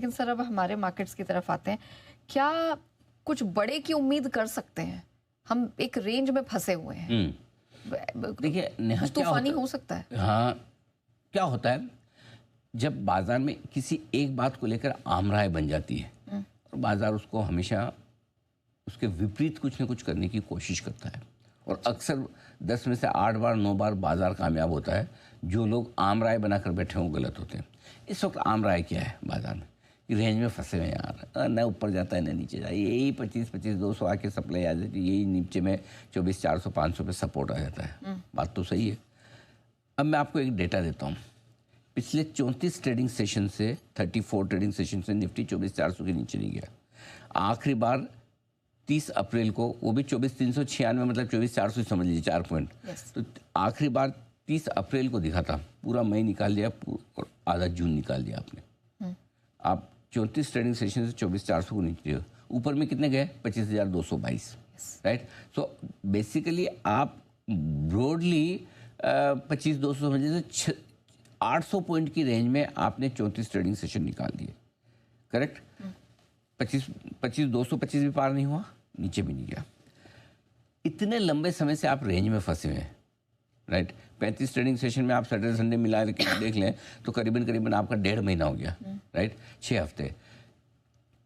लेकिन सर अब हमारे मार्केट्स की तरफ आते हैं, क्या कुछ बड़े की उम्मीद कर सकते हैं? हम एक रेंज में फंसे हुए हैं। देखिए नेहा, तूफानी हो सकता है। हाँ, क्या होता है जब बाजार में किसी एक बात को लेकर आमराय बन जाती है और बाजार उसको हमेशा उसके विपरीत कुछ न कुछ करने की कोशिश करता है, और अक्सर 10 में से 8 बार 9 बार बाजार कामयाब होता है। जो लोग आमराय बनाकर बैठे हों गलत होते हैं। इस वक्त आमराय क्या है बाजार में कि रेंज में फंसे हुए हैं यार, न ऊपर जाता है न नीचे जाता है, यही 25-200 आके सप्लाई आ जाती है, यही नीचे में 2400-400-500 पे सपोर्ट आ जाता है। बात तो सही है। अब मैं आपको एक डेटा देता हूँ। पिछले 34 ट्रेडिंग सेशन से 34 ट्रेडिंग सेशन से निफ्टी 24,400 के नीचे नहीं गया। आखिरी बार 30 अप्रैल को, वो भी 24,396, मतलब 24,400 समझ लीजिए, 4 पॉइंट। तो आखिरी बार 30 अप्रैल को दिखा था। पूरा मई निकाल लिया और आधा जून निकाल लिया आपने। आप 34 ट्रेडिंग सेशन से 24,400 को नीचे, ऊपर में कितने गए? 25,222, राइट। सो बेसिकली आप ब्रॉडली 25,200 समझ लीजिए, 800 पॉइंट की रेंज में आपने 34 ट्रेडिंग सेशन निकाल दिए, करेक्ट। 225 भी पार नहीं हुआ, नीचे भी नहीं गया। इतने लंबे समय से आप रेंज में फंसे हुए हैं, राइट। 35 ट्रेडिंग सेशन में आप सैटरडे संडे मिला के देख लें तो करीबन आपका 1.5 महीना हो गया, राइट, 6 हफ्ते।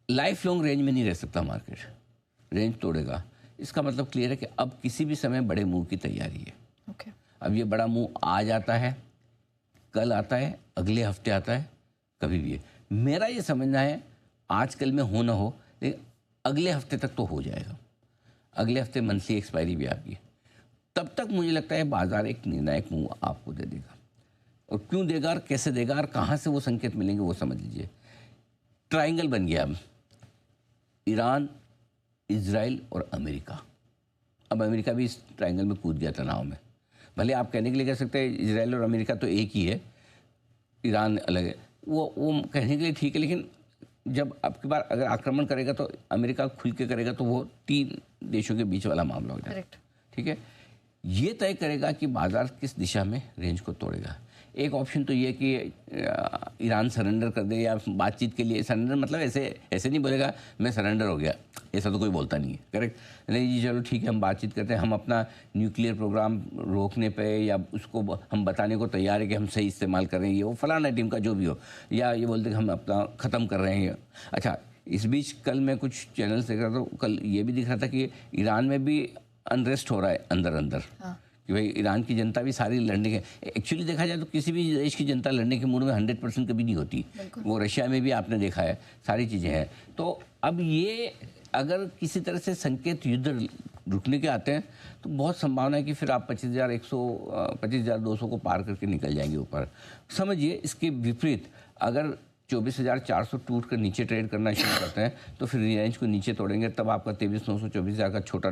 लाइफ लॉन्ग रेंज में नहीं रह सकता मार्केट, रेंज तोड़ेगा। इसका मतलब क्लियर है कि अब किसी भी समय बड़े मूव की तैयारी है। अब ये बड़ा मूव आज आता है, कल आता है, अगले हफ्ते आता है, कभी भी है। मेरा ये समझना है आजकल में हो ना हो, लेकिन अगले हफ्ते तक तो हो जाएगा। अगले हफ्ते मंथली एक्सपायरी भी आपकी, तब तक मुझे लगता है बाजार एक निर्णायक मूव आपको दे देगा। और क्यों देगा और कैसे देगा और कहाँ से वो संकेत मिलेंगे वो समझ लीजिए। ट्रायंगल बन गया अब, ईरान, इजराइल और अमेरिका। अब अमेरिका भी इस ट्रायंगल में कूद गया तनाव में। भले आप कहने के लिए कह सकते हैं इजराइल और अमेरिका तो एक ही है, ईरान अलग है, वो कहने के लिए ठीक है, लेकिन जब आपकी बार अगर आक्रमण करेगा तो अमेरिका खुल के करेगा तो वो 3 देशों के बीच वाला मामला हो जाएगा, ठीक है। ये तय करेगा कि बाजार किस दिशा में रेंज को तोड़ेगा। एक ऑप्शन तो ये कि ईरान सरेंडर कर दे, या बातचीत के लिए सरेंडर, मतलब ऐसे नहीं बोलेगा मैं सरेंडर हो गया, ऐसा तो कोई बोलता नहीं है, करेक्ट। नहीं जी चलो ठीक है, हम बातचीत करते हैं, हम अपना न्यूक्लियर प्रोग्राम रोकने पे या उसको हम बताने को तैयार है कि हम सही इस्तेमाल कर रहे हैं, ये वो फलाना टीम का जो भी हो, या ये बोलते कि हम अपना ख़त्म कर रहे हैं। अच्छा, इस बीच कल मैं कुछ चैनल देख रहा था, कल ये भी दिख रहा था कि ईरान में भी अनरेस्ट हो रहा है अंदर अंदर, कि भाई ईरान की जनता भी सारी लड़ने के, एक्चुअली देखा जाए तो किसी भी देश की जनता लड़ने के मूड में 100% कभी नहीं होती। वो रशिया में भी आपने देखा है, सारी चीज़ें हैं। तो अब ये अगर किसी तरह से संकेत युद्ध रुकने के आते हैं तो बहुत संभावना है कि फिर आप 25,200 को पार करके निकल जाएंगे ऊपर। समझिए इसके विपरीत अगर 24,400 टूट कर नीचे ट्रेड करना शुरू करते हैं तो फिर रेंज को नीचे तोड़ेंगे, तब आपका 23,900 24,000 का छोटा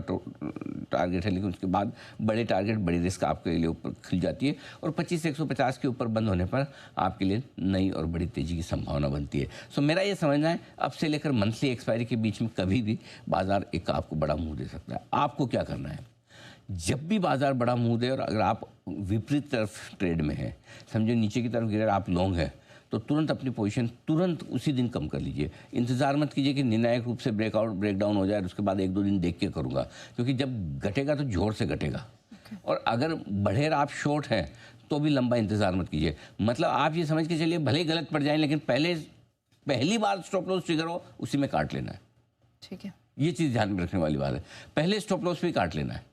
टारगेट है, लेकिन उसके बाद बड़े टारगेट, बड़ी रिस्क आपके लिए ऊपर खिल जाती है, और 25,150 के ऊपर बंद होने पर आपके लिए नई और बड़ी तेज़ी की संभावना बनती है। सो मेरा ये समझना है अब से लेकर मंथली एक्सपायरी के बीच में कभी भी बाजार एक आपको बड़ा मुँह दे सकता है। आपको क्या करना है, जब भी बाजार बड़ा मुँह दे और अगर आप विपरीत तरफ ट्रेड में हैं, समझो नीचे की तरफ गिर आप लॉन्ग है, तो तुरंत अपनी पोजीशन तुरंत उसी दिन कम कर लीजिए। इंतज़ार मत कीजिए कि निर्णायक रूप से ब्रेकडाउन हो जाए और उसके बाद 1-2 दिन देख के करूँगा, क्योंकि जब घटेगा तो जोर से घटेगा। और अगर बढ़ेर आप शॉर्ट हैं तो भी लंबा इंतज़ार मत कीजिए। मतलब आप ये समझ के चलिए भले ही गलत पड़ जाए, लेकिन पहली बार स्टॉप लॉस ट्रिगर हो उसी में काट लेना है, ठीक है। ये चीज़ ध्यान में रखने वाली बात है। पहले स्टॉप लॉस भी काट लेना है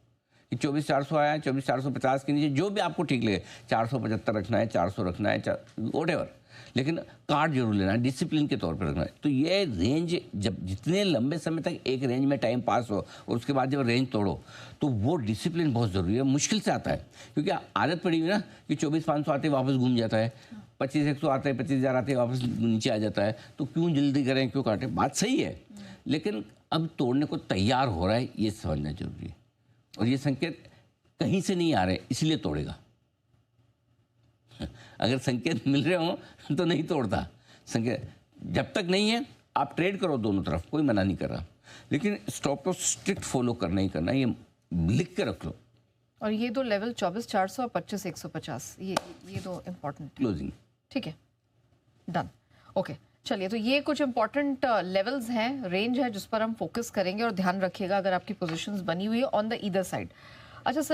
कि 24,400 आया, 24,450 के नीचे जो भी आपको ठीक लगे, 475 रखना है, 400 रखना है, व्हाटएवर, लेकिन कार्ड जरूर लेना है, डिसिप्लिन के तौर पर रखना है। तो ये रेंज जब जितने लंबे समय तक एक रेंज में टाइम पास हो और उसके बाद जब रेंज तोड़ो तो वो डिसिप्लिन बहुत ज़रूरी है। मुश्किल से आता है क्योंकि आदत पड़ी हुई ना कि 24,500 आते वापस घूम जाता है, 25,100 आते हैं, 25,000 आते वापस नीचे आ जाता है। तो क्यों जल्दी करें, क्यों काटें, बात सही है, लेकिन अब तोड़ने को तैयार हो रहा है ये समझना जरूरी है। और ये संकेत कहीं से नहीं आ रहे इसलिए तोड़ेगा। अगर संकेत मिल रहे हो तो नहीं तोड़ता। संकेत जब तक नहीं है आप ट्रेड करो दोनों तरफ, कोई मना नहीं कर रहा, लेकिन स्टॉप लॉस स्ट्रिक्ट फॉलो करना ही करना, ये लिख के रख लो। और ये दो लेवल 24,400 और 25,150 ये दो इम्पोर्टेंट क्लोजिंग, ठीक है, डन, ओके। चलिए, तो ये कुछ इंपॉर्टेंट लेवल्स हैं, रेंज है जिस पर हम फोकस करेंगे और ध्यान रखिएगा अगर आपकी पोजीशंस बनी हुई है ऑन द ईदर साइड। अच्छा सर,